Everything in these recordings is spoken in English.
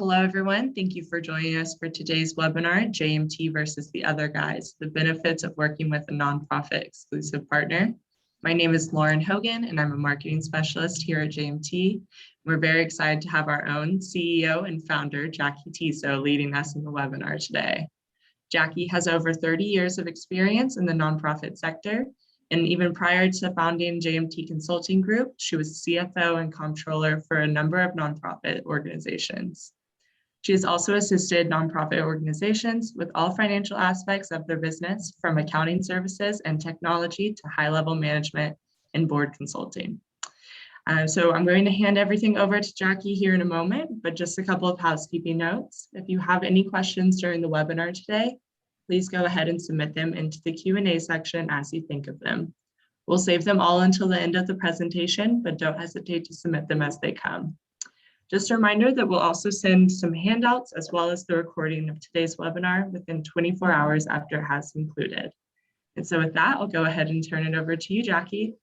Hello, everyone. Thank you for joining us for today's webinar, JMT versus the Other Guys, the benefits of working with a nonprofit exclusive partner. My name is Lauren Hogan, and I'm a marketing specialist here at JMT. We're very excited to have our own CEO and founder, Jacki Tiso, leading us in the webinar today. Jacki has over 30 years of experience in the nonprofit sector, and even prior to founding JMT Consulting Group, she was CFO and comptroller for a number of nonprofit organizations. She has also assisted nonprofit organizations with all financial aspects of their business, from accounting services and technology to high-level management and board consulting. So I'm going to hand everything over to Jacki here in a moment, but just a couple of housekeeping notes. If you have any questions during the webinar today, please go ahead and submit them into the Q&A section as you think of them. We'll save them all until the end of the presentation, but don't hesitate to submit them as they come. Just a reminder that we'll also send some handouts as well as the recording of today's webinar within 24 hours after it has concluded. And so with that, I'll go ahead and turn it over to you, Jacki.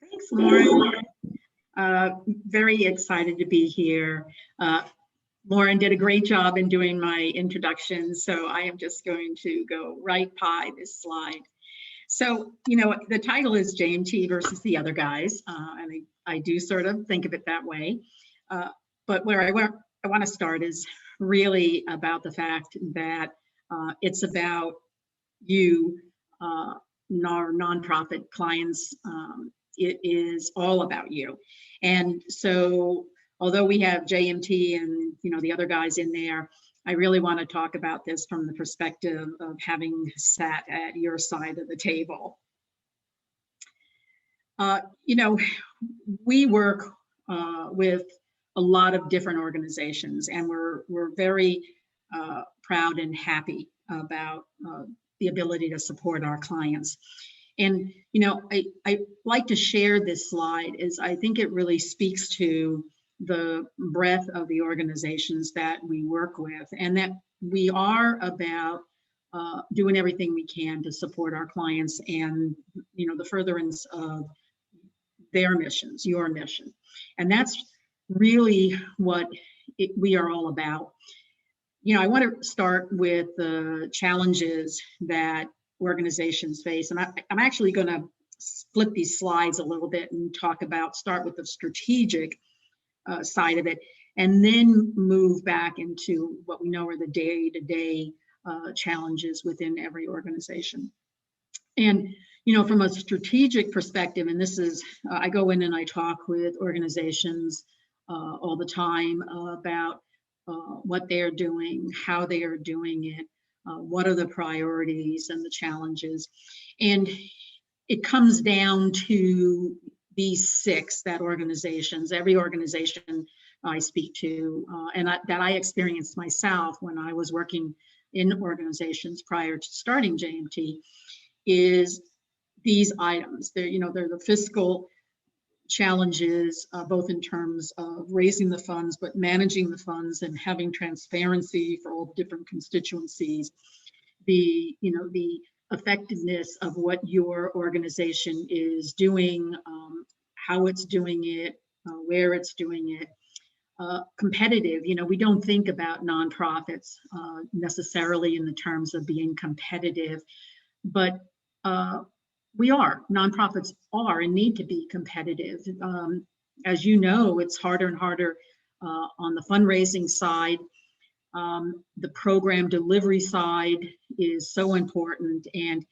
Thanks, Lauren. Very excited to be here. Lauren did a great job in doing my introduction, so I am just going to go right by this slide. So, you know, the title is JMT versus the Other Guys, and I do sort of think of it that way. But where I want to start is really about the fact that it's about you, our nonprofit clients. It is all about you. And so although we have JMT and, you know, the other guys in there, I really want to talk about this from the perspective of having sat at your side of the table. You know, we work with a lot of different organizations, and we're very proud and happy about the ability to support our clients. And, you know, I like to share this slide, is I think it really speaks to the breadth of the organizations that we work with, and that we are about doing everything we can to support our clients and, you know, the furtherance of their missions, your mission. And that's really what we are all about. You know, I want to start with the challenges that organizations face. And I'm actually going to split these slides a little bit and start with the strategic side of it, and then move back into what we know are the day-to-day challenges within every organization. And, you know, from a strategic perspective, and this is, I go in and I talk with organizations all the time about what they're doing, how they are doing it, what are the priorities and the challenges. And it comes down to these six that organizations, every organization I speak to, and that I experienced myself when I was working in organizations prior to starting JMT, is these items. They're, you know, they're the fiscal challenges, both in terms of raising the funds, but managing the funds and having transparency for all different constituencies. The, you know, the effectiveness of what your organization is doing, how it's doing it, where it's doing it. Competitive, you know, we don't think about nonprofits necessarily in the terms of being competitive, but nonprofits are and need to be competitive. As you know, it's harder and harder on the fundraising side. The program delivery side is so important, and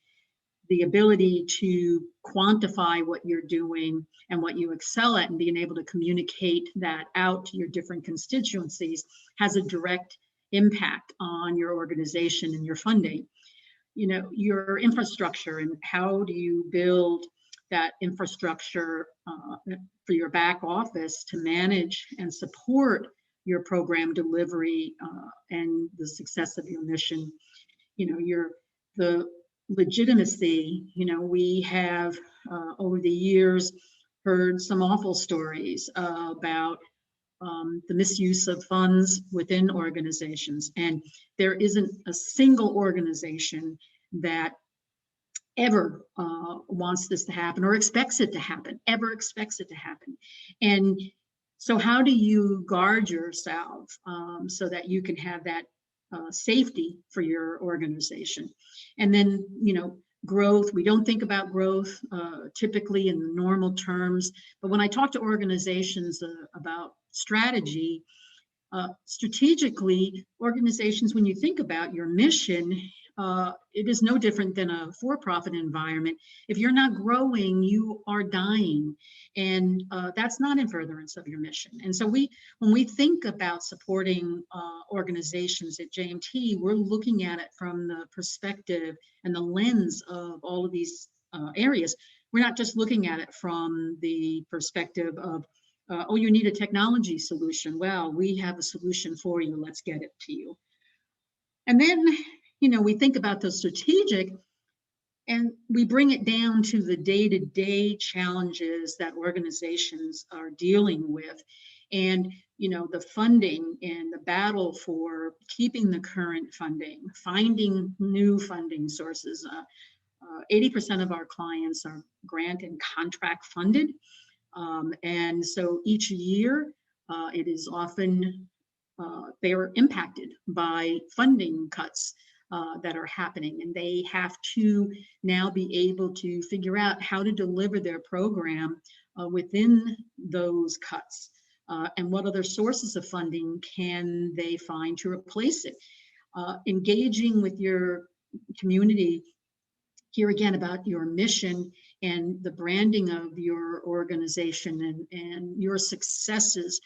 the ability to quantify what you're doing and what you excel at and being able to communicate that out to your different constituencies has a direct impact on your organization and your funding. You know, your infrastructure, and how do you build that infrastructure for your back office to manage and support your program delivery and the success of your mission. You know, the legitimacy, you know, we have over the years heard some awful stories about the misuse of funds within organizations, and there isn't a single organization that ever wants this to happen or expects it to happen, And So how do you guard yourself so that you can have that safety for your organization? And then, growth, we don't think about growth typically in the normal terms, but when I talk to organizations about strategy, strategically, organizations, when you think about your mission, it is no different than a for-profit environment. If you're not growing, you are dying, and that's not in furtherance of your mission. And so when we think about supporting organizations at JMT, we're looking at it from the perspective and the lens of all of these areas. We're not just looking at it from the perspective of oh, you need a technology solution. Well, we have a solution for you. Let's get it to you. And then, we think about the strategic, and we bring it down to the day-to-day challenges that organizations are dealing with. And, the funding and the battle for keeping the current funding, finding new funding sources. 80% of our clients are grant and contract funded. And so each year, it is often, they are impacted by funding cuts that are happening, and they have to now be able to figure out how to deliver their program within those cuts, and what other sources of funding can they find to replace it. Engaging with your community, here again about your mission and the branding of your organization and your successes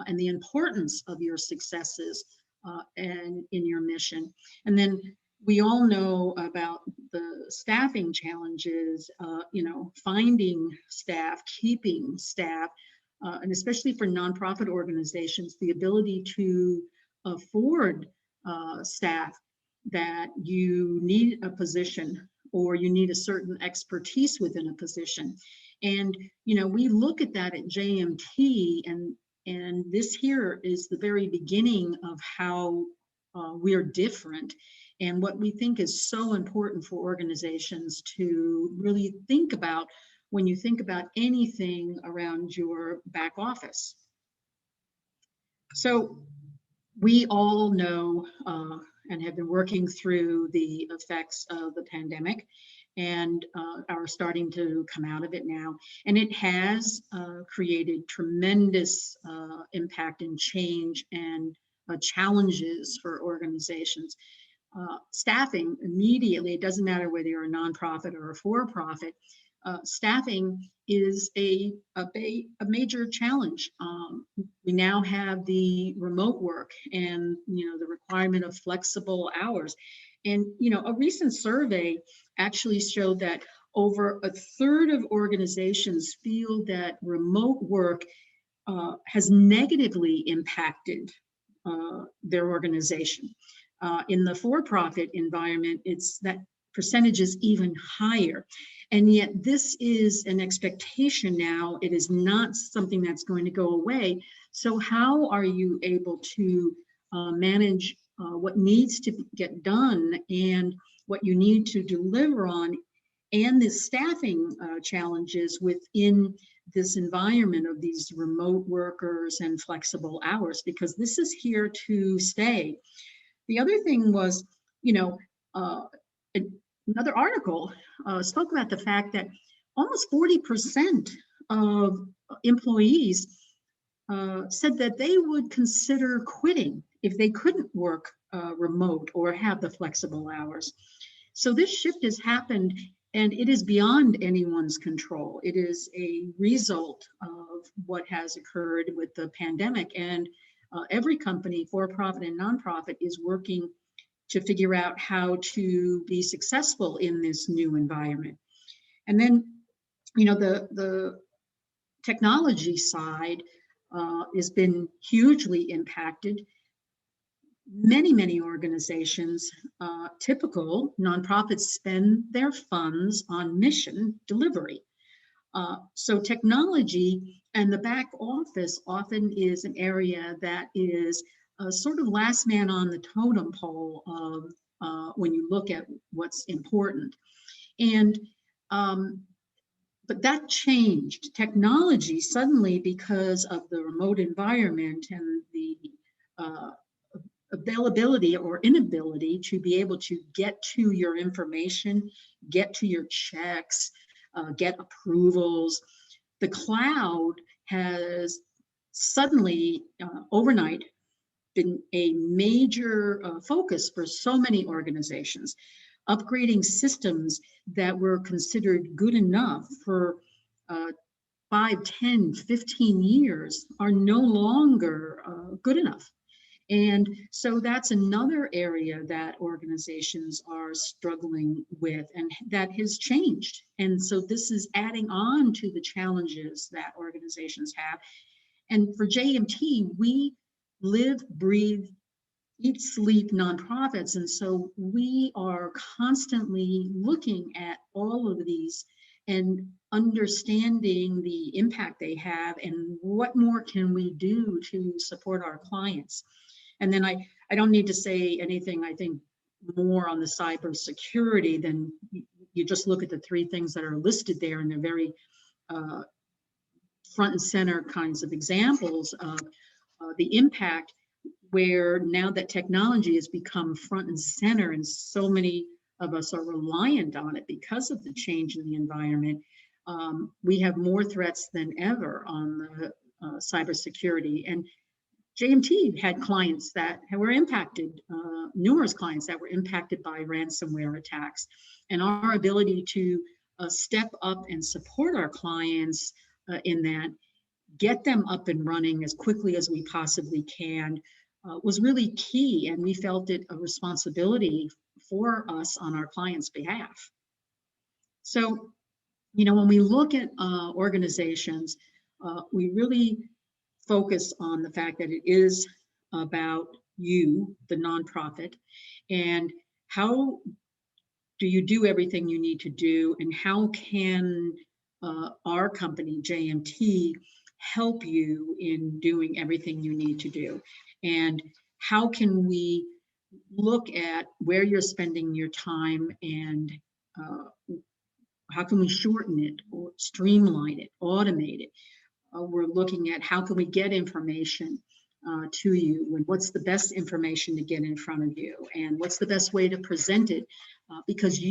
and the importance of your successes and in your mission. And then we all know about the staffing challenges, finding staff, keeping staff, and especially for nonprofit organizations, the ability to afford staff, that you need a position or you need a certain expertise within a position. And, we look at that at JMT, and this here is the very beginning of how we're different, and what we think is so important for organizations to really think about when you think about anything around your back office. So we all know and have been working through the effects of the pandemic, and are starting to come out of it now. And it has created tremendous impact and change and challenges for organizations. Staffing immediately, it doesn't matter whether you're a nonprofit or a for-profit, staffing is a major challenge. We now have the remote work and the requirement of flexible hours. And a recent survey actually showed that over a third of organizations feel that remote work has negatively impacted their organization. In the for-profit environment, that percentage is even higher. And yet this is an expectation now. It is not something that's going to go away. So how are you able to manage what needs to get done and what you need to deliver on, and the staffing challenges within this environment of these remote workers and flexible hours, because this is here to stay. The other thing was, another article spoke about the fact that almost 40% of employees said that they would consider quitting if they couldn't work remote or have the flexible hours. So this shift has happened, and it is beyond anyone's control. It is a result of what has occurred with the pandemic, and every company, for-profit and nonprofit, is working to figure out how to be successful in this new environment. And then, the technology side has been hugely impacted. Many organizations, typical nonprofits, spend their funds on mission delivery. So technology and the back office often is an area that is sort of last man on the totem pole of when you look at what's important. And But that changed. Technology suddenly, because of the remote environment and the availability or inability to be able to get to your information, get to your checks, get approvals, the cloud has suddenly, overnight, been a major focus for so many organizations. Upgrading systems that were considered good enough for 5, 10, 15 years are no longer good enough. And so that's another area that organizations are struggling with, and that has changed. And so this is adding on to the challenges that organizations have. And for JMT, we live, breathe, eat, sleep nonprofits. And so we are constantly looking at all of these and understanding the impact they have and what more can we do to support our clients. And then I don't need to say anything, I think, more on the cybersecurity than you just look at the 3 things that are listed there, and they're very front and center kinds of examples of the impact, where now that technology has become front and center and so many of us are reliant on it because of the change in the environment, we have more threats than ever on the cybersecurity. And JMT had clients that were impacted, numerous clients that were impacted by ransomware attacks. And our ability to step up and support our clients in that, get them up and running as quickly as we possibly can, was really key. And we felt it a responsibility for us on our clients' behalf. So, when we look at organizations, we really focus on the fact that it is about you, the nonprofit, and how do you do everything you need to do, and how can our company, JMT, help you in doing everything you need to do, and how can we look at where you're spending your time, and how can we shorten it or streamline it, automate it. We're looking at how can we get information to you, and what's the best information to get in front of you, and what's the best way to present it, because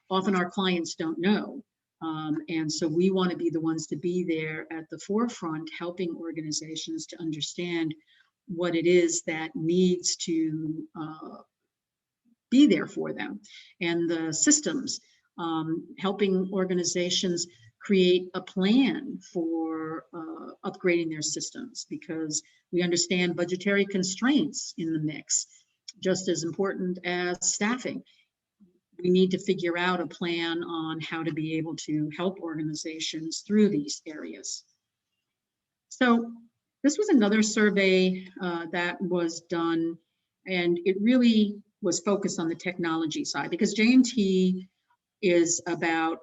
often our clients don't know. And so we want to be the ones to be there at the forefront, helping organizations to understand what it is that needs to be there for them, and the systems, helping organizations create a plan for upgrading their systems, because we understand budgetary constraints in the mix, just as important as staffing. We need to figure out a plan on how to be able to help organizations through these areas. So this was another survey that was done, and it really was focused on the technology side, because JMT is about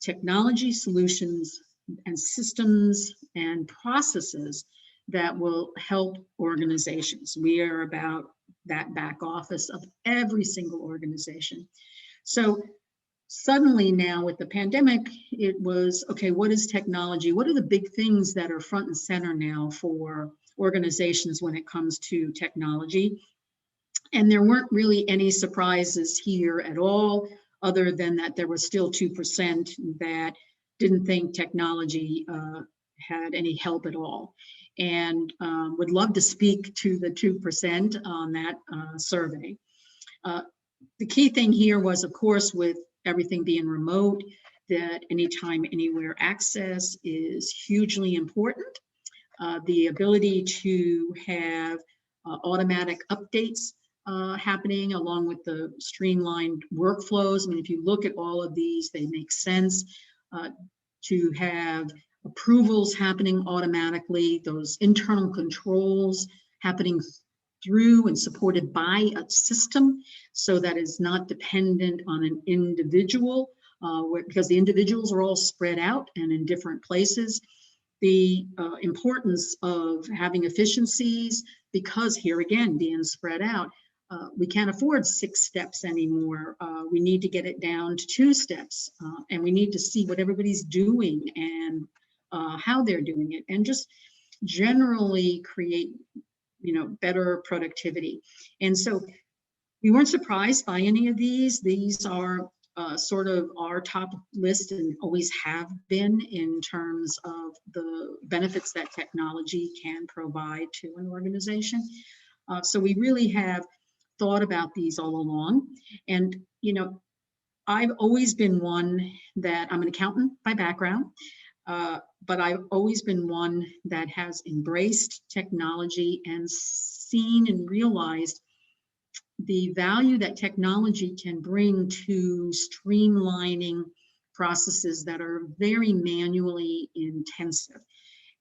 technology solutions and systems and processes that will help organizations. We are about that back office of every single organization. So suddenly now with the pandemic, it was, okay, what is technology? What are the big things that are front and center now for organizations when it comes to technology? And there weren't really any surprises here at all, other than that there was still 2% that didn't think technology had any help at all. And would love to speak to the 2% on that survey. The key thing here was, of course, with everything being remote, that anytime, anywhere access is hugely important. The ability to have automatic updates happening, along with the streamlined workflows. I mean, if you look at all of these, they make sense. To have approvals happening automatically, those internal controls happening through and supported by a system, so that is not dependent on an individual, because the individuals are all spread out and in different places. The importance of having efficiencies, because here again, being spread out, we can't afford 6 steps anymore. We need to get it down to 2 steps, and we need to see what everybody's doing and how they're doing it, and just generally create, better productivity. And so we weren't surprised by any of these. These are sort of our top list and always have been in terms of the benefits that technology can provide to an organization. So we really have thought about these all along. And, I've always been one that I'm an accountant by background, but I've always been one that has embraced technology and seen and realized the value that technology can bring to streamlining processes that are very manually intensive.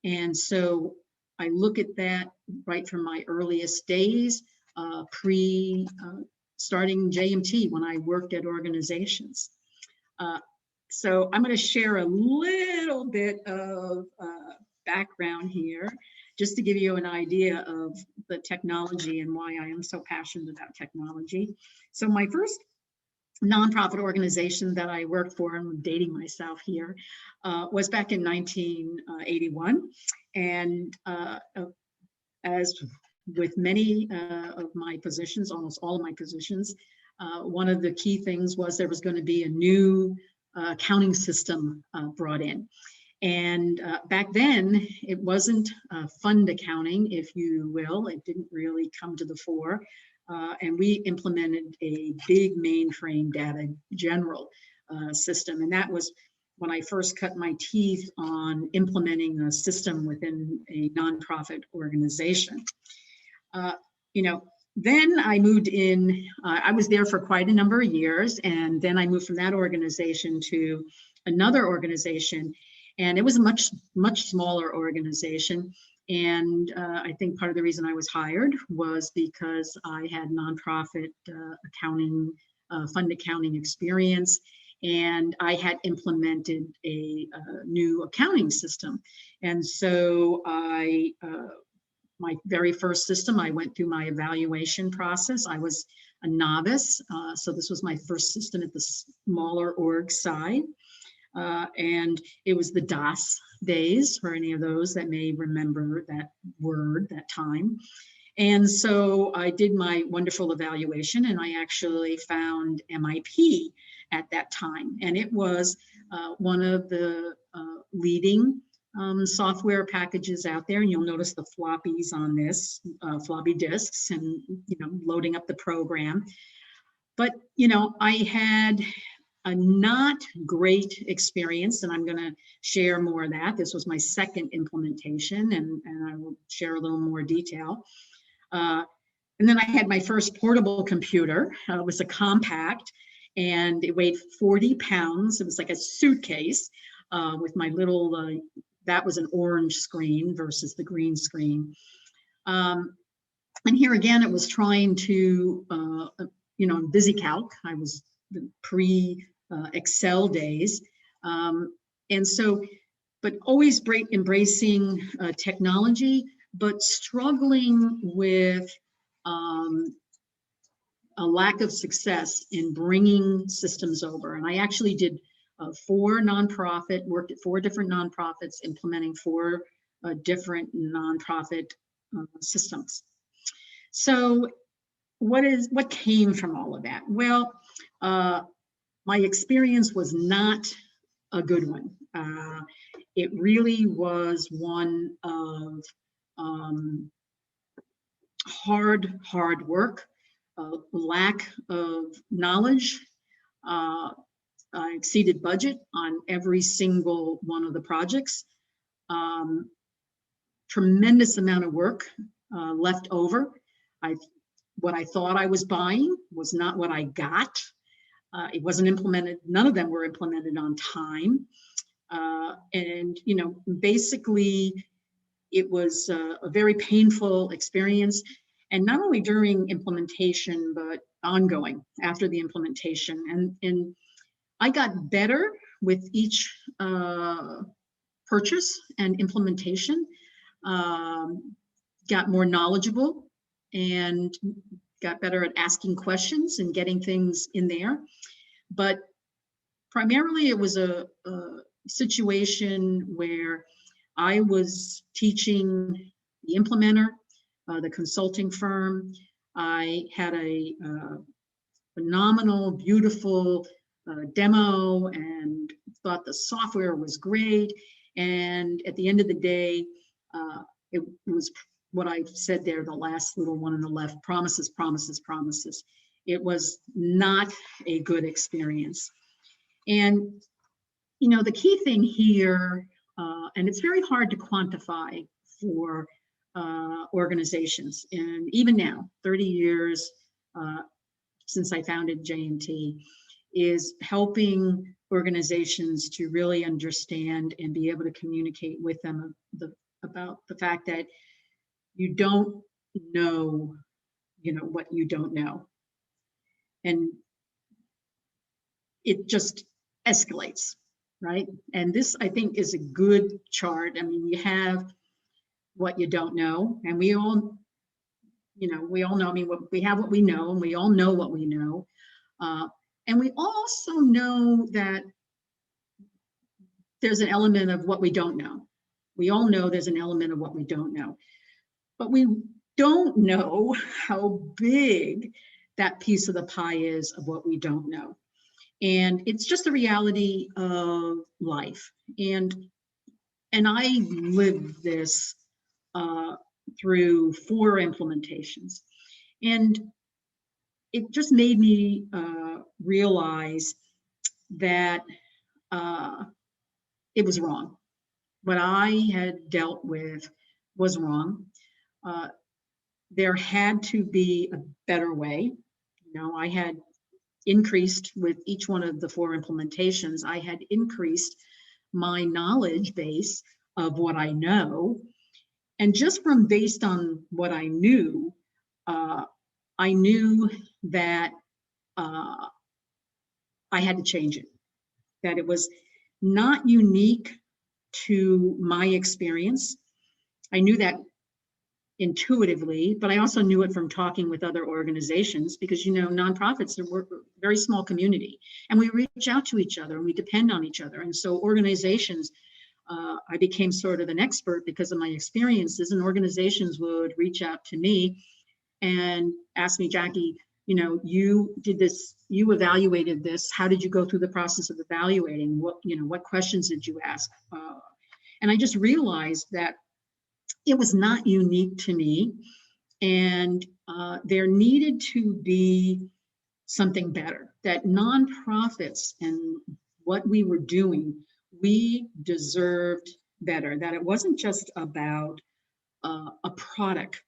And so I look at that right from my earliest days, starting JMT when I worked at organizations. So I'm going to share a little bit of background here, just to give you an idea of the technology and why I am so passionate about technology. So my first nonprofit organization that I worked for, and I'm dating myself here, was back in 1981. And as with many of my positions, almost all of my positions, one of the key things was there was going to be a new accounting system brought in. And back then, it wasn't fund accounting, if you will. It didn't really come to the fore. And we implemented a big mainframe data general system. And that was when I first cut my teeth on implementing a system within a nonprofit organization. Then I moved in, I was there for quite a number of years, and then I moved from that organization to another organization, and it was a much, much smaller organization. And I think part of the reason I was hired was because I had nonprofit accounting, fund accounting experience, and I had implemented a new accounting system. And so my very first system, I went through my evaluation process. I was a novice, so this was my first system at the smaller org side. And it was the DOS days, for any of those that may remember that word, that time. And so I did my wonderful evaluation, and I actually found MIP at that time. And it was one of the leading software packages out there, and you'll notice the floppies on this, floppy disks, and loading up the program. But I had a not great experience, and I'm going to share more of that. This was my second implementation, and I will share a little more detail. And then I had my first portable computer. It was a compact, and it weighed 40 pounds. It was like a suitcase with my little, that was an orange screen versus the green screen. And here again, it was trying to, VisiCalc. I was the pre-Excel days. And so, but always embracing technology, but struggling with a lack of success in bringing systems over. And I actually did worked at 4 different nonprofits, implementing 4 different nonprofit systems. So what came from all of that? Well, my experience was not a good one. It really was one of hard work, lack of knowledge. I exceeded budget on every single one of the projects. Tremendous amount of work left over. What I thought I was buying was not what I got. It wasn't implemented. None of them were implemented on time. And, basically it was a very painful experience. And not only during implementation, but ongoing after the implementation. And I got better with each purchase and implementation, got more knowledgeable, and got better at asking questions and getting things in there. But primarily it was a situation where I was teaching the implementer, the consulting firm. I had a phenomenal, beautiful demo and thought the software was great. And at the end of the day, it was what I said there, the last little one on the left, promises, promises, promises. It was not a good experience. And, you know, the key thing here, and it's very hard to quantify for organizations. And even now, 30 years since I founded JMT, is helping organizations to really understand and be able to communicate with them about the fact that you don't know, you know, what you don't know. And it just escalates, right? And this, I think, is a good chart. I mean, you have what you don't know, and we all, you know, we all know, I mean, we have what we know, and we all know what we know. And we also know that there's an element of what we don't know. We all know there's an element of what we don't know. But we don't know how big that piece of the pie is of what we don't know. And it's just the reality of life. And I lived this through 4 implementations. And it just made me realize that it was wrong. What I had dealt with was wrong. There had to be a better way. You know, I had increased with each one of the 4 implementations, I had increased my knowledge base of what I know. And just from based on what I knew that I had to change it, that it was not unique to my experience. I knew that intuitively, but I also knew it from talking with other organizations, because, you know, nonprofits are a very small community, and we reach out to each other and we depend on each other. And so organizations, I became sort of an expert because of my experiences, and organizations would reach out to me and ask me, Jackie, you know, you did this, you evaluated this. How did you go through the process of evaluating? What, you know, what questions did you ask? And I just realized that it was not unique to me, and there needed to be something better, that nonprofits and what we were doing, we deserved better, that it wasn't just about a product,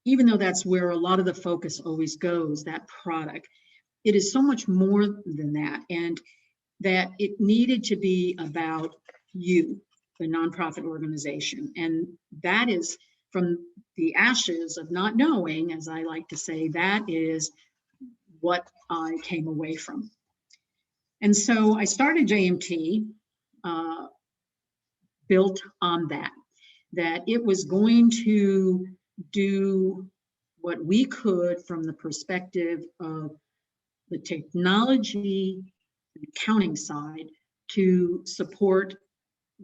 even though that's where a lot of the focus always goes, that product. It is so much more than that, and that it needed to be about you, the nonprofit organization. And that is from the ashes of not knowing, as I like to say, that is what I came away from. And so I started JMT built on that it was going to do what we could from the perspective of the technology and accounting side to support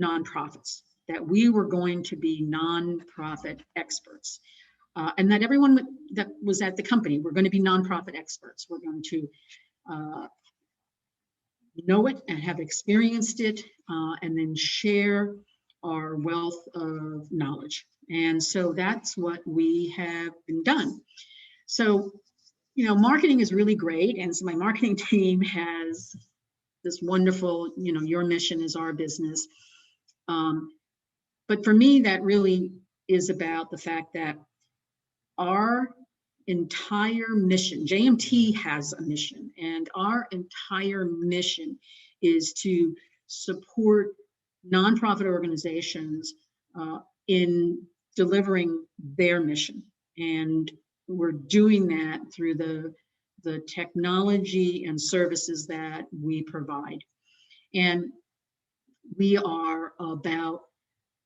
nonprofits, that we were going to be nonprofit experts, and that everyone that was at the company were going to be nonprofit experts. We're going to know it and have experienced it, and then share our wealth of knowledge. And so that's what we have been done. So, you know, marketing is really great. And so my marketing team has this wonderful, you know, your mission is our business. But for me, that really is about the fact that our entire mission, JMT has a mission, and our entire mission is to support nonprofit organizations in delivering their mission. And we're doing that through the technology and services that we provide. And we are about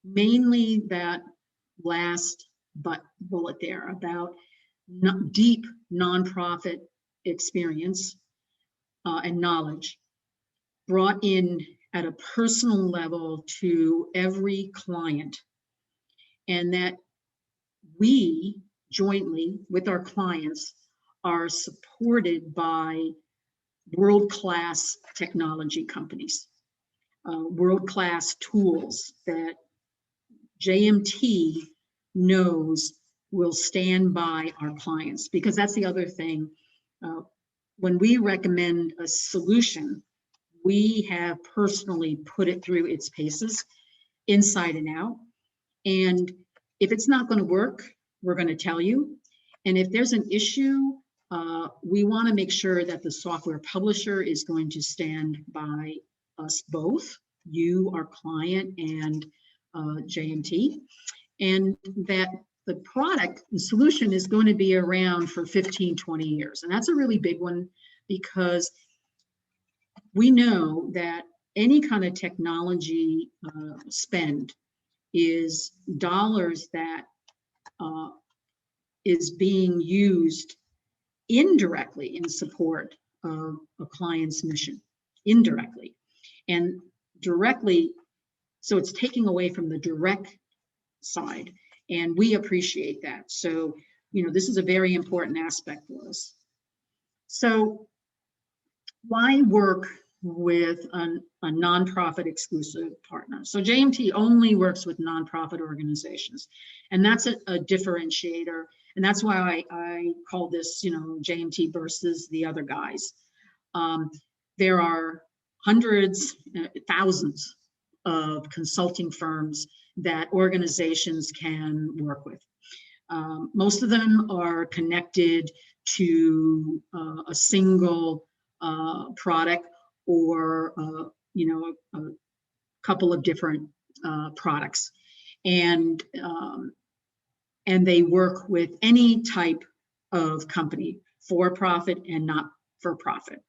mainly that last bullet there, about deep nonprofit experience and knowledge brought in at a personal level to every client, and that we jointly with our clients are supported by world-class technology companies, world-class tools that JMT knows will stand by our clients. Because that's the other thing. When we recommend a solution, we have personally put it through its paces, inside and out. And if it's not going to work, we're going to tell you. And if there's an issue, we want to make sure that the software publisher is going to stand by us both, you, our client, and JMT, and that the product, the solution is going to be around for 15, 20 years. And that's a really big one, because we know that any kind of technology spend is dollars that is being used indirectly in support of a client's mission, indirectly. And directly, so it's taking away from the direct side, and we appreciate that. So, this is a very important aspect for us. So why work with a nonprofit exclusive partner? So JMT only works with nonprofit organizations, and that's a differentiator. And that's why I call this, JMT versus the other guys. There are hundreds, thousands of consulting firms that organizations can work with. Most of them are connected to a single product, or a couple of different products, and they work with any type of company, for profit and not for profit.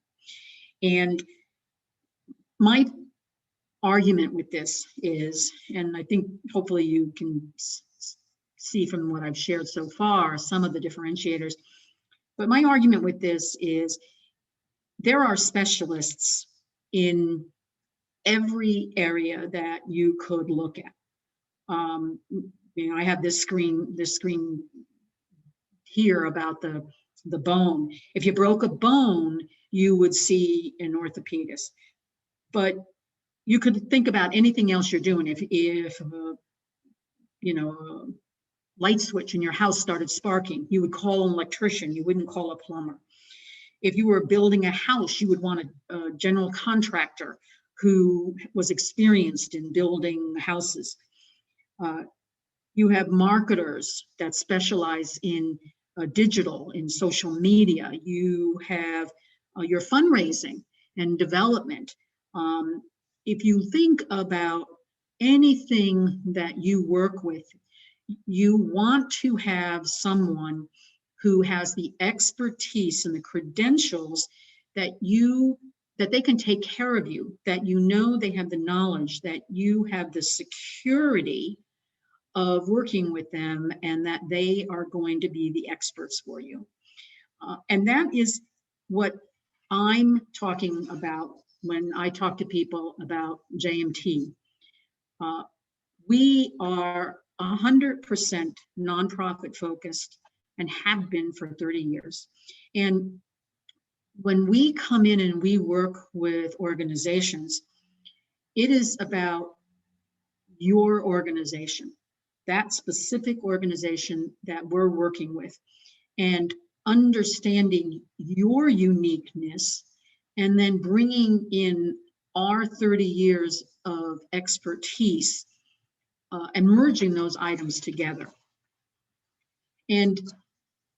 And my argument with this is, and I think hopefully you can see from what I've shared so far some of the differentiators, but my argument with this is there are specialists in every area that you could look at. I have this screen here about the bone. If you broke a bone, you would see an orthopedist. But you could think about anything else you're doing. If a light switch in your house started sparking, you would call an electrician. You wouldn't call a plumber. If you were building a house, you would want a general contractor who was experienced in building houses. You have marketers that specialize in digital, in social media. You have your fundraising and development. If you think about anything that you work with, you want to have someone who has the expertise and the credentials that they can take care of you, that they have the knowledge, that you have the security of working with them, and that they are going to be the experts for you. And that is what I'm talking about when I talk to people about JMT. We are 100% nonprofit focused and have been for 30 years. And when we come in and we work with organizations, it is about your organization, that specific organization that we're working with, and understanding your uniqueness, and then bringing in our 30 years of expertise and merging those items together. And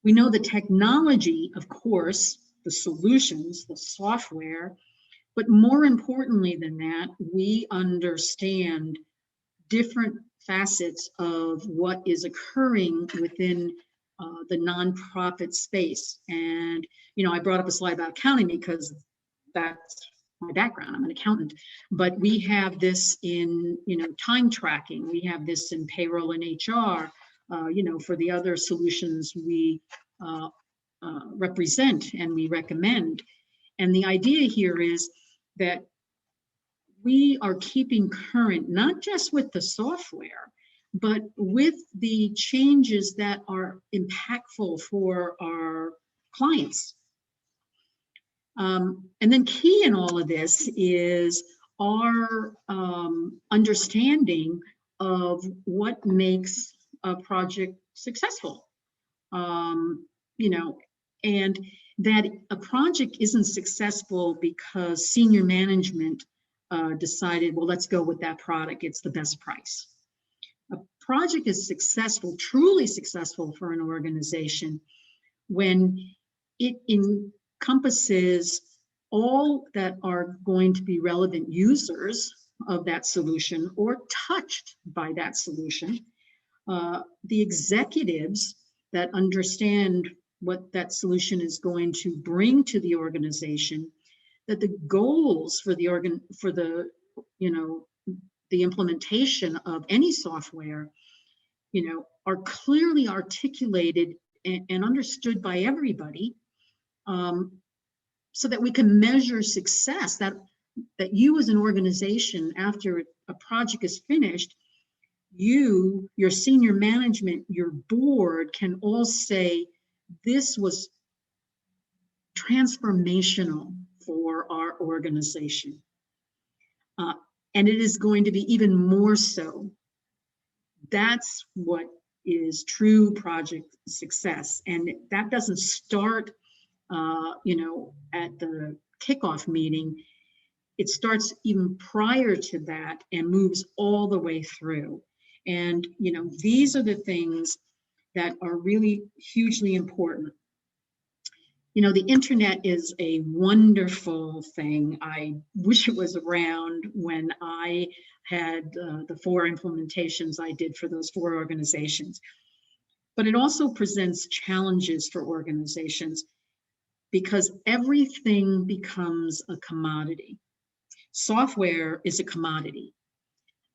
we know the technology, of course, the solutions, the software, but more importantly than that, we understand different facets of what is occurring within the nonprofit space. And, I brought up a slide about accounting because that's my background. I'm an accountant, but we have this in, time tracking. We have this in payroll and HR. For the other solutions we represent and we recommend. And the idea here is that we are keeping current, not just with the software, but with the changes that are impactful for our clients. And then key in all of this is our understanding of what makes a project successful. And that a project isn't successful because senior management decided, well, let's go with that product, it's the best price. A project is successful, truly successful for an organization when it encompasses all that are going to be relevant users of that solution or touched by that solution, the executives that understand what that solution is going to bring to the organization, that the goals for the the implementation of any software, are clearly articulated and understood by everybody, so that we can measure success, that you as an organization, after a project is finished, your senior management, your board can all say, this was transformational for our organization. And it is going to be even more so. That's what is true project success. And that doesn't start, at the kickoff meeting. It starts even prior to that and moves all the way through. And, these are the things that are really hugely important. The internet is a wonderful thing. I wish it was around when I had the 4 implementations I did for those 4 organizations. But it also presents challenges for organizations because everything becomes a commodity. Software is a commodity.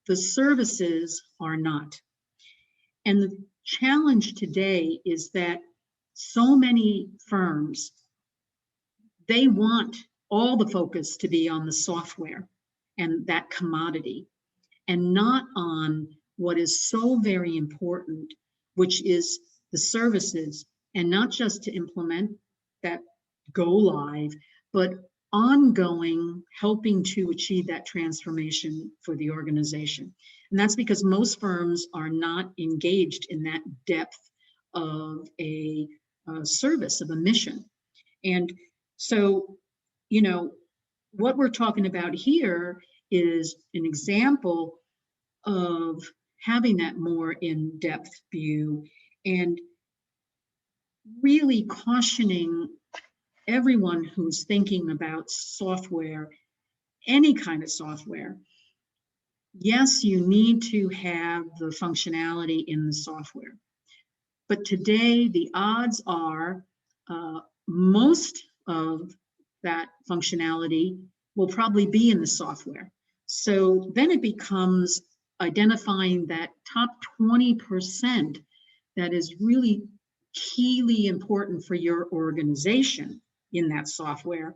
The services are not. And the challenge today is that so many firms, they want all the focus to be on the software and that commodity, and not on what is so very important, which is the services, and not just to implement that go live, but ongoing helping to achieve that transformation for the organization. And that's because most firms are not engaged in that depth of a service, of a mission. And so, what we're talking about here is an example of having that more in-depth view and really cautioning everyone who's thinking about software, any kind of software. Yes, you need to have the functionality in the software. But today, the odds are most of that functionality will probably be in the software. So then it becomes identifying that top 20% that is really keyly important for your organization in that software.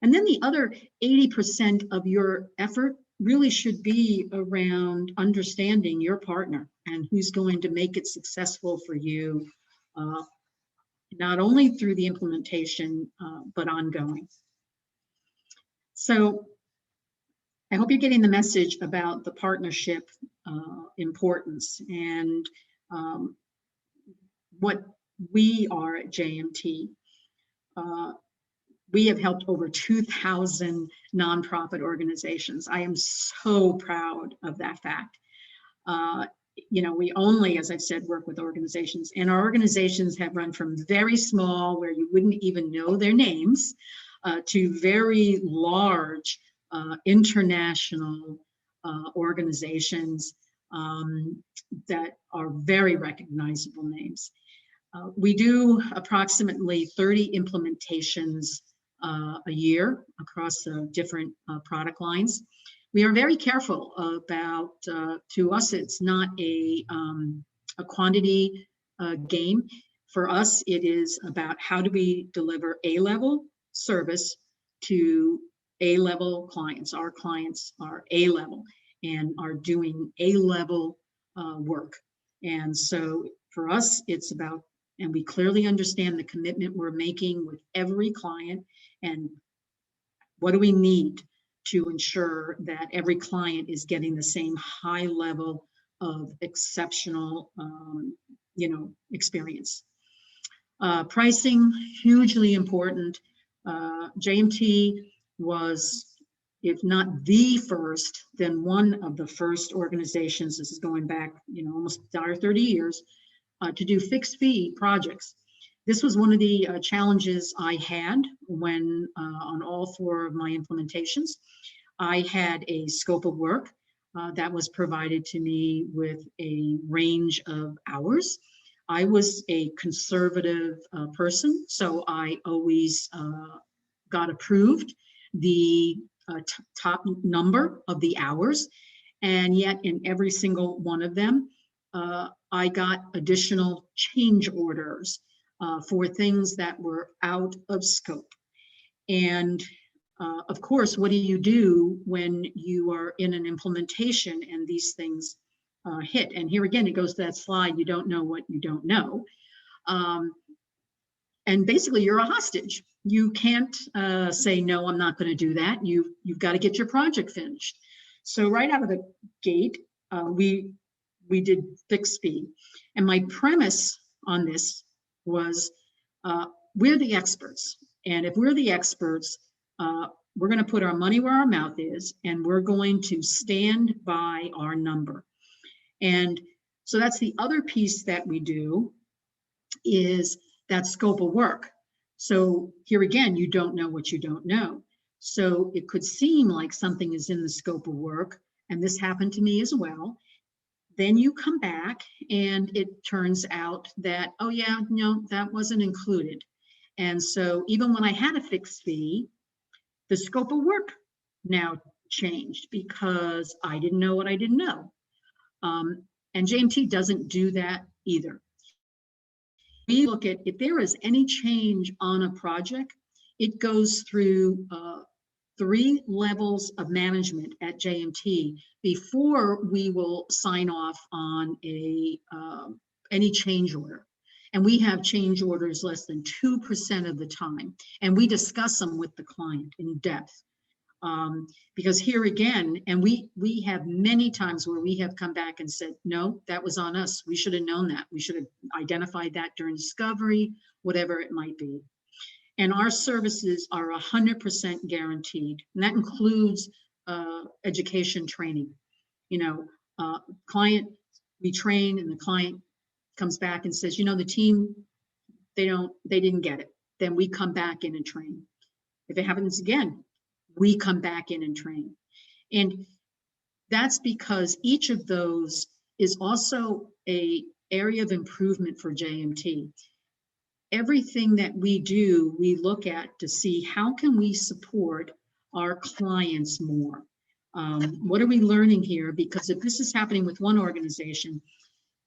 And then the other 80% of your effort really should be around understanding your partner and who's going to make it successful for you, not only through the implementation, but ongoing. So I hope you're getting the message about the partnership importance and what we are at JMT. We have helped over 2,000 nonprofit organizations. I am so proud of that fact. We only, as I've said, work with organizations, and our organizations have run from very small, where you wouldn't even know their names, to very large international organizations that are very recognizable names. We do approximately 30 implementations a year across different product lines. We are very careful about, to us, it's not a quantity game. For us, it is about how do we deliver A-level service to A-level clients. Our clients are A-level and are doing A-level work. And so for us, it's about, and we clearly understand the commitment we're making with every client, and what do we need to ensure that every client is getting the same high level of exceptional, experience. Pricing, hugely important. JMT was, if not the first, then one of the first organizations, this is going back, almost 30 years, to do fixed fee projects. This was one of the challenges I had when on all 4 of my implementations. I had a scope of work that was provided to me with a range of hours. I was a conservative person, so I always got approved the top number of the hours, and yet in every single one of them, I got additional change orders for things that were out of scope. And of course, what do you do when you are in an implementation and these things hit? And here again, it goes to that slide, you don't know what you don't know. And basically, you're a hostage. You can't say, no, I'm not going to do that. You've got to get your project finished. So right out of the gate, we did fixed fee. And my premise on this was, we're the experts. And if we're the experts, we're going to put our money where our mouth is, and we're going to stand by our number. And so that's the other piece that we do, is that scope of work. So here again, you don't know what you don't know. So it could seem like something is in the scope of work, and this happened to me as well. Then you come back and it turns out that, oh yeah, no, that wasn't included. And so even when I had a fixed fee, the scope of work now changed because I didn't know what I didn't know. And JMT doesn't do that either. We look at, if there is any change on a project, it goes through 3 levels of management at JMT before we will sign off on any change order. And we have change orders less than 2% of the time. And we discuss them with the client in depth. Because here again, and we have many times where we have come back and said, no, that was on us. We should have known that. We should have identified that during discovery, whatever it might be. And our services are 100% guaranteed. And that includes education training. Client, we train, and the client comes back and says, the team, they didn't get it. Then we come back in and train. If it happens again, we come back in and train. And that's because each of those is also an area of improvement for JMT. Everything that we do, we look at to see how can we support our clients more. What are we learning here? Because if this is happening with one organization,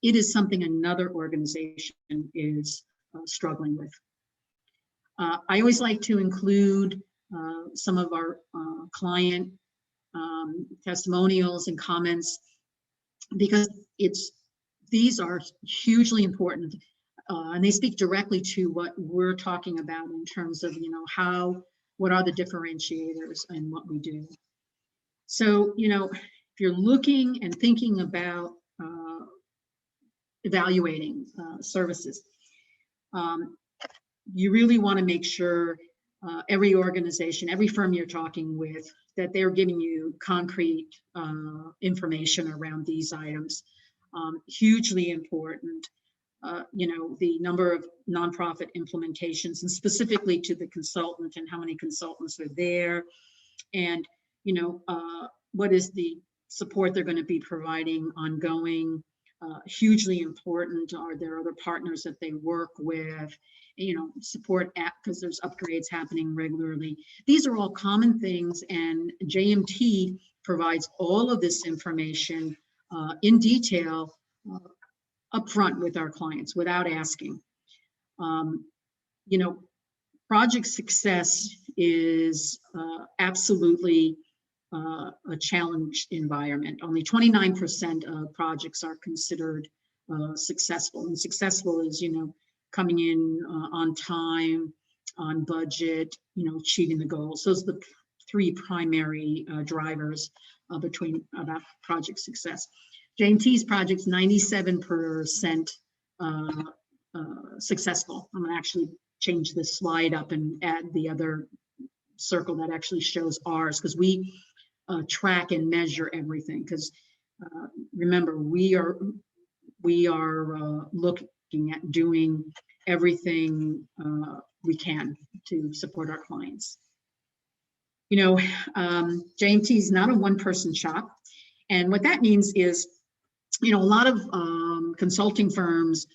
it is something another organization is struggling with. I always like to include some of our client testimonials and comments, because these are hugely important, and they speak directly to what we're talking about in terms of what are the differentiators and what we do. So if you're looking and thinking about evaluating services, you really want to make sure every organization, every firm you're talking with, that they're giving you concrete information around these items. Hugely important. The number of nonprofit implementations, and specifically to the consultant and how many consultants are there, and what is the support they're going to be providing ongoing. Hugely important. Are there other partners that they work with? Support app, because there's upgrades happening regularly. These are all common things, and JMT provides all of this information in detail upfront with our clients without asking. You know, project success is absolutely a challenged environment. Only 29% of projects are considered successful. And successful is, you know, coming in on time, on budget, you know, achieving the goals. Those are the three primary drivers about project success. JMT's projects, 97% successful. I'm gonna actually change this slide up and add the other circle that actually shows ours, because we track and measure everything. Because remember, we are looking at doing everything we can to support our clients. You know, JMT is not a one-person shop, and what that means is, you know, a lot of consulting firms,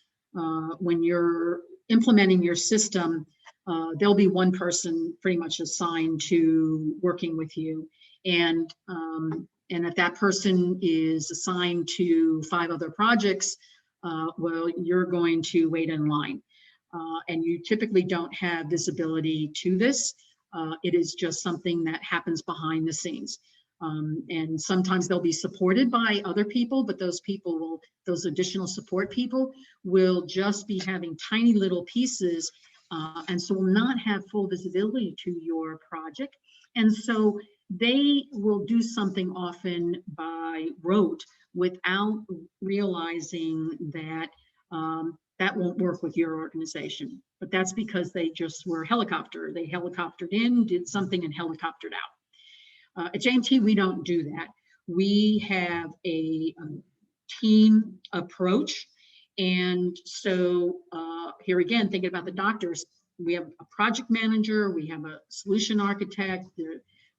when you're implementing your system, there'll be one person pretty much assigned to working with you, and if that person is assigned to 5 other projects, well, you're going to wait in line, and you typically don't have visibility to this. It is just something that happens behind the scenes. And sometimes they'll be supported by other people, but those additional support people will just be having tiny little pieces, and so will not have full visibility to your project. And so they will do something often by rote without realizing that that won't work with your organization. But that's because they just were helicoptered. They helicoptered in, did something, and helicoptered out. At JMT, we don't do that. We have a team approach. And so here again, thinking about the doctors, we have a project manager, we have a solution architect,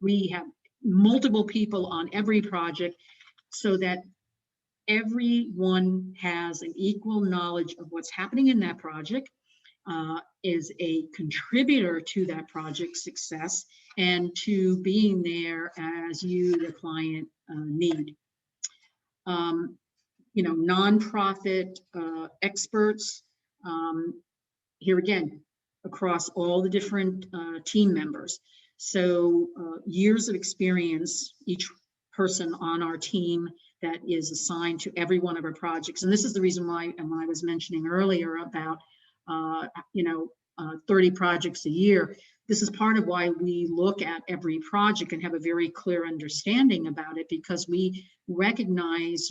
we have multiple people on every project, so that everyone has an equal knowledge of what's happening in that project, is a contributor to that project's success, and to being there as you, the client, need. You know, nonprofit experts, here again, across all the different team members. So years of experience, each person on our team that is assigned to every one of our projects. And this is the reason why, and when I was mentioning earlier about, you know, 30 projects a year, this is part of why we look at every project and have a very clear understanding about it, because we recognize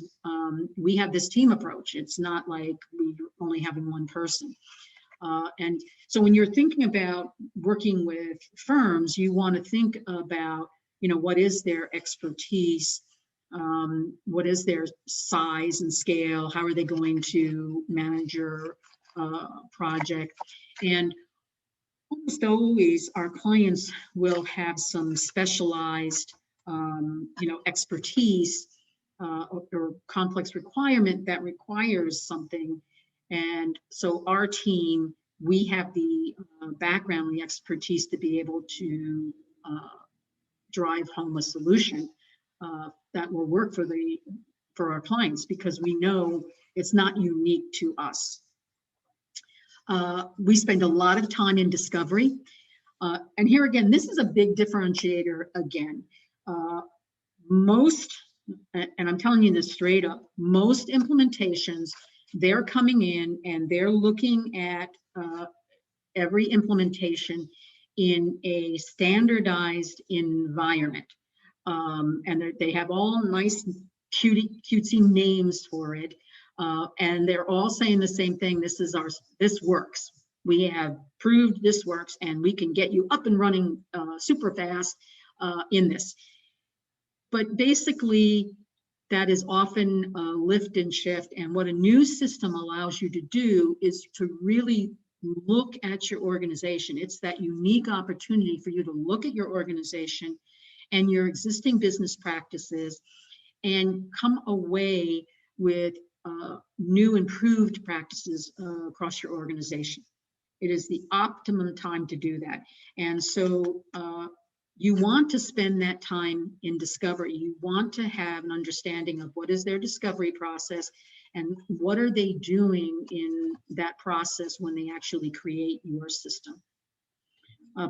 we have this team approach. It's not like we're only having one person. And so when you're thinking about working with firms, you want to think about, you know, what is their expertise, what is their size and scale, how are they going to manage your project. And almost always our clients will have some specialized, you know, expertise or complex requirement that requires something. And so our team, we have the background, the expertise to be able to drive home a solution that will work for our clients, because we know it's not unique to us. We spend a lot of time in discovery. And here again, this is a big differentiator again. Most, and I'm telling you this straight up, most implementations, they're coming in and they're looking at every implementation in a standardized environment. And they have all nice cutesy names for it. And they're all saying the same thing. This works. We have proved this works, and we can get you up and running super fast in this. But basically, that is often a lift and shift. And what a new system allows you to do is to really look at your organization. It's that unique opportunity for you to look at your organization and your existing business practices and come away with new improved practices across your organization. It is the optimum time to do that. And so you want to spend that time in discovery. You want to have an understanding of what is their discovery process, and what are they doing in that process when they actually create your system.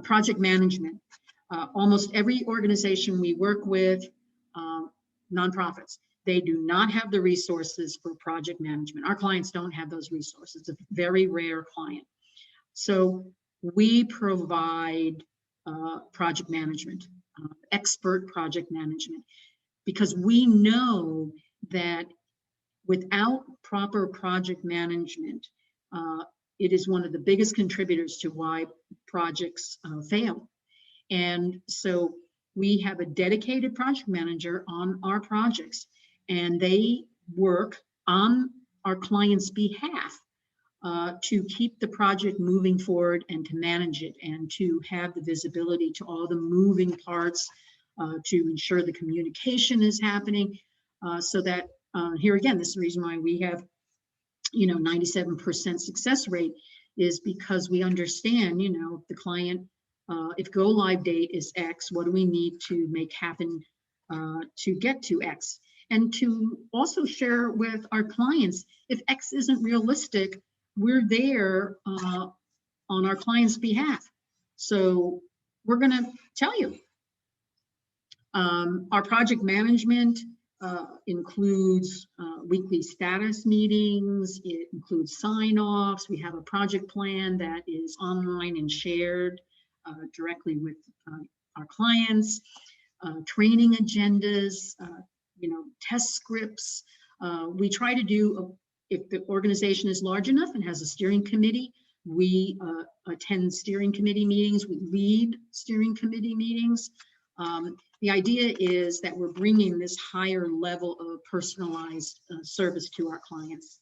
Project management. Almost every organization we work with, nonprofits, they do not have the resources for project management. Our clients don't have those resources. It's a very rare client. So we provide project management, expert project management, because we know that without proper project management, it is one of the biggest contributors to why projects fail. And so we have a dedicated project manager on our projects, and they work on our clients' behalf to keep the project moving forward and to manage it and to have the visibility to all the moving parts, to ensure the communication is happening, so that here again, this is the reason why we have 97% success rate, is because we understand the client, if go live date is X, what do we need to make happen to get to X, and to also share with our clients, if X isn't realistic, we're there on our client's behalf. So we're going to tell you. Our project management includes weekly status meetings. It includes sign-offs. We have a project plan that is online and shared directly with our clients. Training agendas, test scripts. We try to do, if the organization is large enough and has a steering committee, we attend steering committee meetings. We lead steering committee meetings. The idea is that we're bringing this higher level of personalized service to our clients.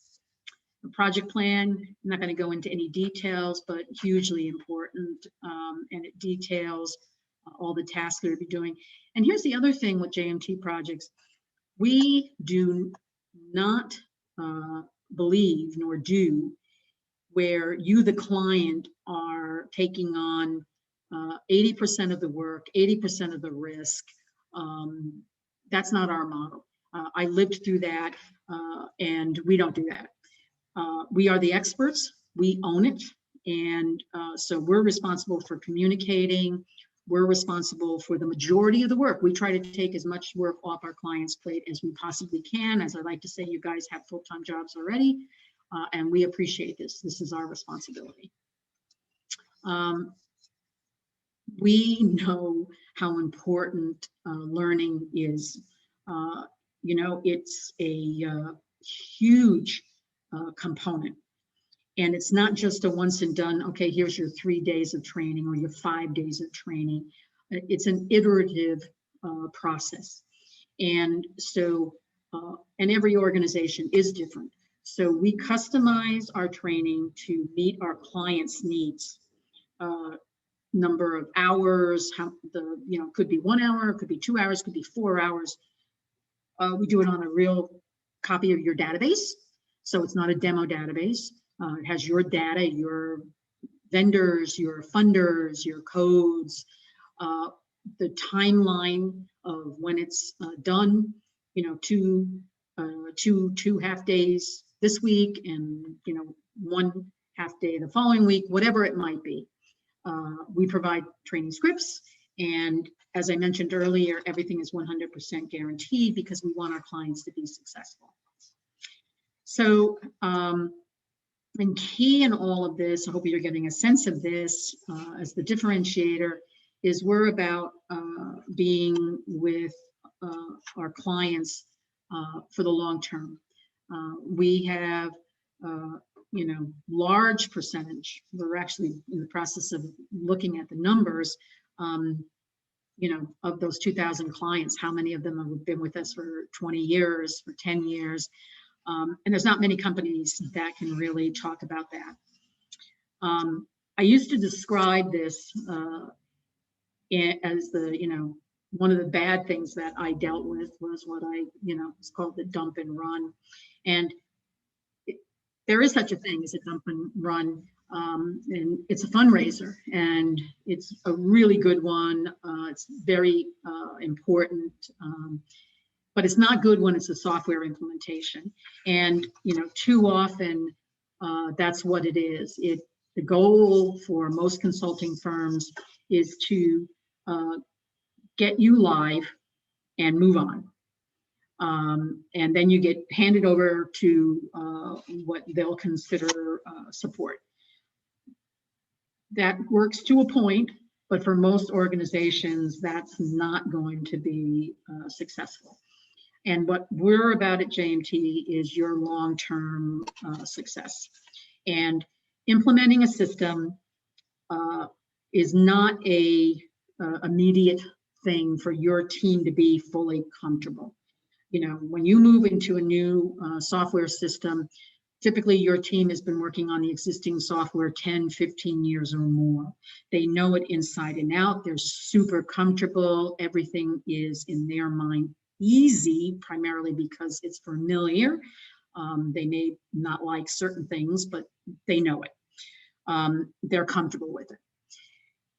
The project plan, I'm not going to go into any details, but hugely important, and it details all the tasks that we'll be doing. And here's the other thing with JMT projects. We do not believe nor do where you, the client, are taking on 80% of the work, 80% of the risk. That's not our model. I lived through that, and we don't do that. We are the experts, we own it, and so we're responsible for communicating. We're responsible for the majority of the work. We try to take as much work off our clients' plate as we possibly can. As I like to say, you guys have full-time jobs already, and we appreciate this. This is our responsibility. We know how important learning is. It's a huge component. And it's not just a once and done, okay, here's your 3 days of training or your 5 days of training. It's an iterative process. And so, and every organization is different. So we customize our training to meet our clients' needs. Number of hours, could be 1 hour, could be 2 hours, could be 4 hours. We do it on a real copy of your database. So it's not a demo database. It has your data, your vendors, your funders, your codes, the timeline of when it's done, two half days this week and, 1 half day the following week, whatever it might be. We provide training scripts. And as I mentioned earlier, everything is 100% guaranteed because we want our clients to be successful. So, and key in all of this, I hope you're getting a sense of this as the differentiator, is we're about being with our clients for the long term. We have, large percentage. We're actually in the process of looking at the numbers, of those 2,000 clients, how many of them have been with us for 20 years, for 10 years. And there's not many companies that can really talk about that. I used to describe this as the, one of the bad things that I dealt with was what it's called the dump and run. And there is such a thing as a dump and run, and it's a fundraiser, and it's a really good one. It's very important. but it's not good when it's a software implementation. And too often that's what it is. The goal for most consulting firms is to get you live and move on. And then you get handed over to what they'll consider support. That works to a point, but for most organizations, that's not going to be successful. And what we're about at JMT is your long-term success. And implementing a system is not a immediate thing for your team to be fully comfortable. When you move into a new software system, typically your team has been working on the existing software 10, 15 years or more. They know it inside and out. They're super comfortable. Everything is, in their mind, easy, primarily because it's familiar. They may not like certain things, but they know it. They're comfortable with it.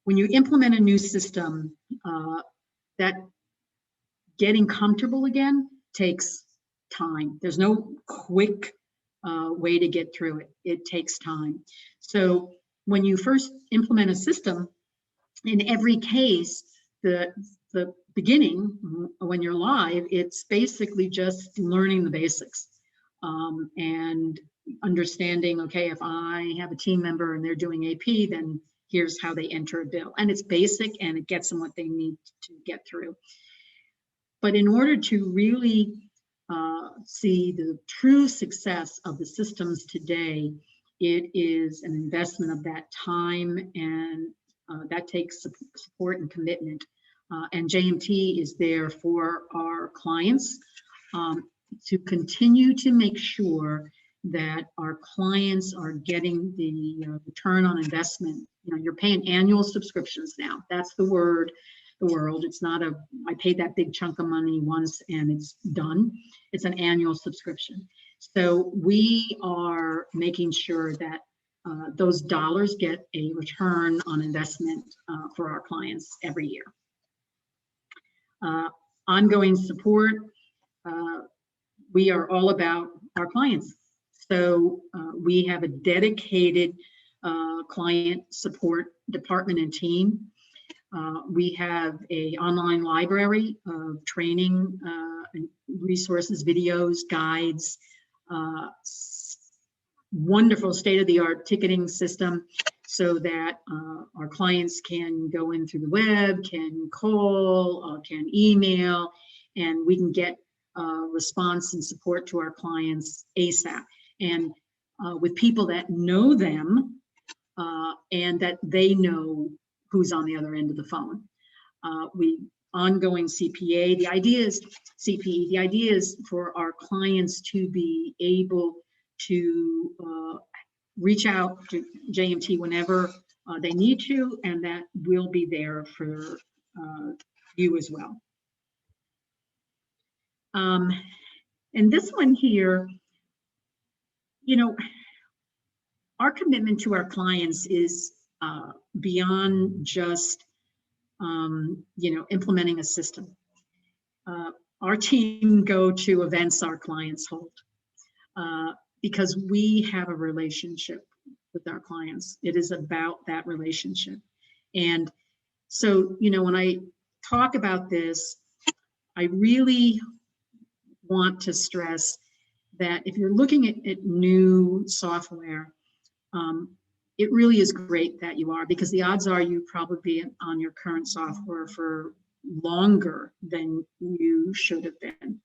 When you implement a new system, that getting comfortable again takes time. There's no quick way to get through it. It takes time. So when you first implement a system, in every case, the beginning, when you're live, it's basically just learning the basics and understanding, okay, if I have a team member and they're doing AP, then here's how they enter a bill. And it's basic and it gets them what they need to get through. But in order to really see the true success of the systems today, it is an investment of that time, and that takes support and commitment. And JMT is there for our clients to continue to make sure that our clients are getting the return on investment. You're paying annual subscriptions now. That's the world. It's not I paid that big chunk of money once and it's done. It's an annual subscription. So we are making sure that those dollars get a return on investment for our clients every year. Ongoing support. We are all about our clients. So we have a dedicated client support department and team. We have an online library of training resources, videos, guides, wonderful state-of-the-art ticketing system so that our clients can go in through the web, can call, can email, and we can get response and support to our clients ASAP. And with people that know them and that they know who's on the other end of the phone. We ongoing CPA. The idea is CPE. The idea is for our clients to be able to reach out to JMT whenever they need to, and that will be there for you as well. And this one here, our commitment to our clients is beyond just implementing a system. Our team go to events our clients hold because we have a relationship with our clients. It is about that relationship. And so, when I talk about this, I really want to stress that if you're looking at new software, it really is great that you are, because the odds are you probably be on your current software for longer than you should have been.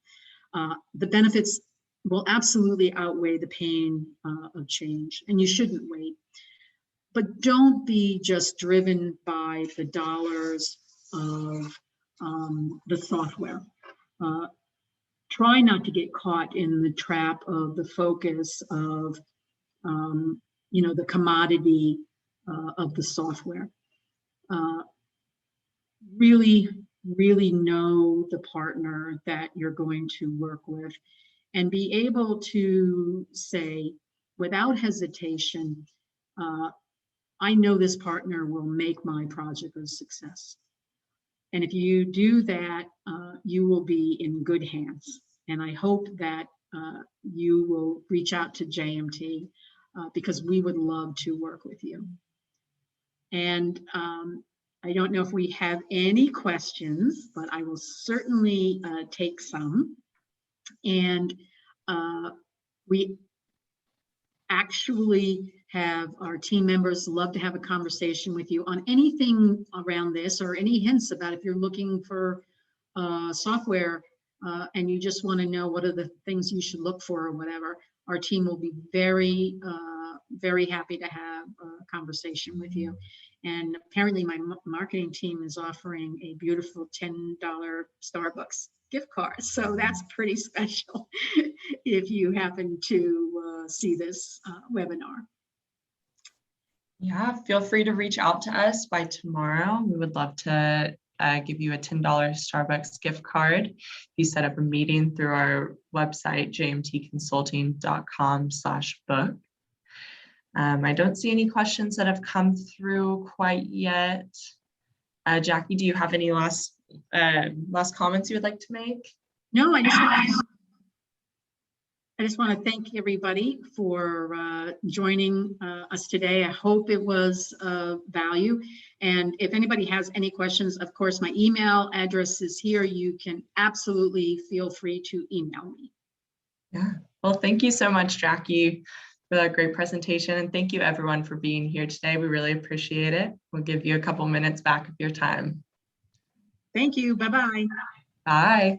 The benefits will absolutely outweigh the pain of change, and you shouldn't wait. But don't be just driven by the dollars of the software. Try not to get caught in the trap of the focus of the commodity of the software. Really know the partner that you're going to work with and be able to say without hesitation, I know this partner will make my project a success. And if you do that, you will be in good hands. And I hope that you will reach out to JMT because we would love to work with you. And I don't know if we have any questions, but I will certainly take some. And we actually have our team members love to have a conversation with you on anything around this, or any hints about if you're looking for software and you just want to know what are the things you should look for or whatever. Our team will be very, very happy to have a conversation with you. And apparently my marketing team is offering a beautiful $10 Starbucks gift card. So that's pretty special if you happen to see this webinar. Yeah, feel free to reach out to us by tomorrow. We would love to give you a $10 Starbucks gift card if you set up a meeting through our website, jmtconsulting.com/book. I don't see any questions that have come through quite yet. Jackie, do you have any last comments you would like to make? No, I just want to thank everybody for joining us today. I hope it was of value. And if anybody has any questions, of course, my email address is here. You can absolutely feel free to email me. Yeah, well, thank you so much, Jackie, for that great presentation. And thank you everyone for being here today. We really appreciate it. We'll give you a couple minutes back of your time. Thank you. Bye-bye. Bye.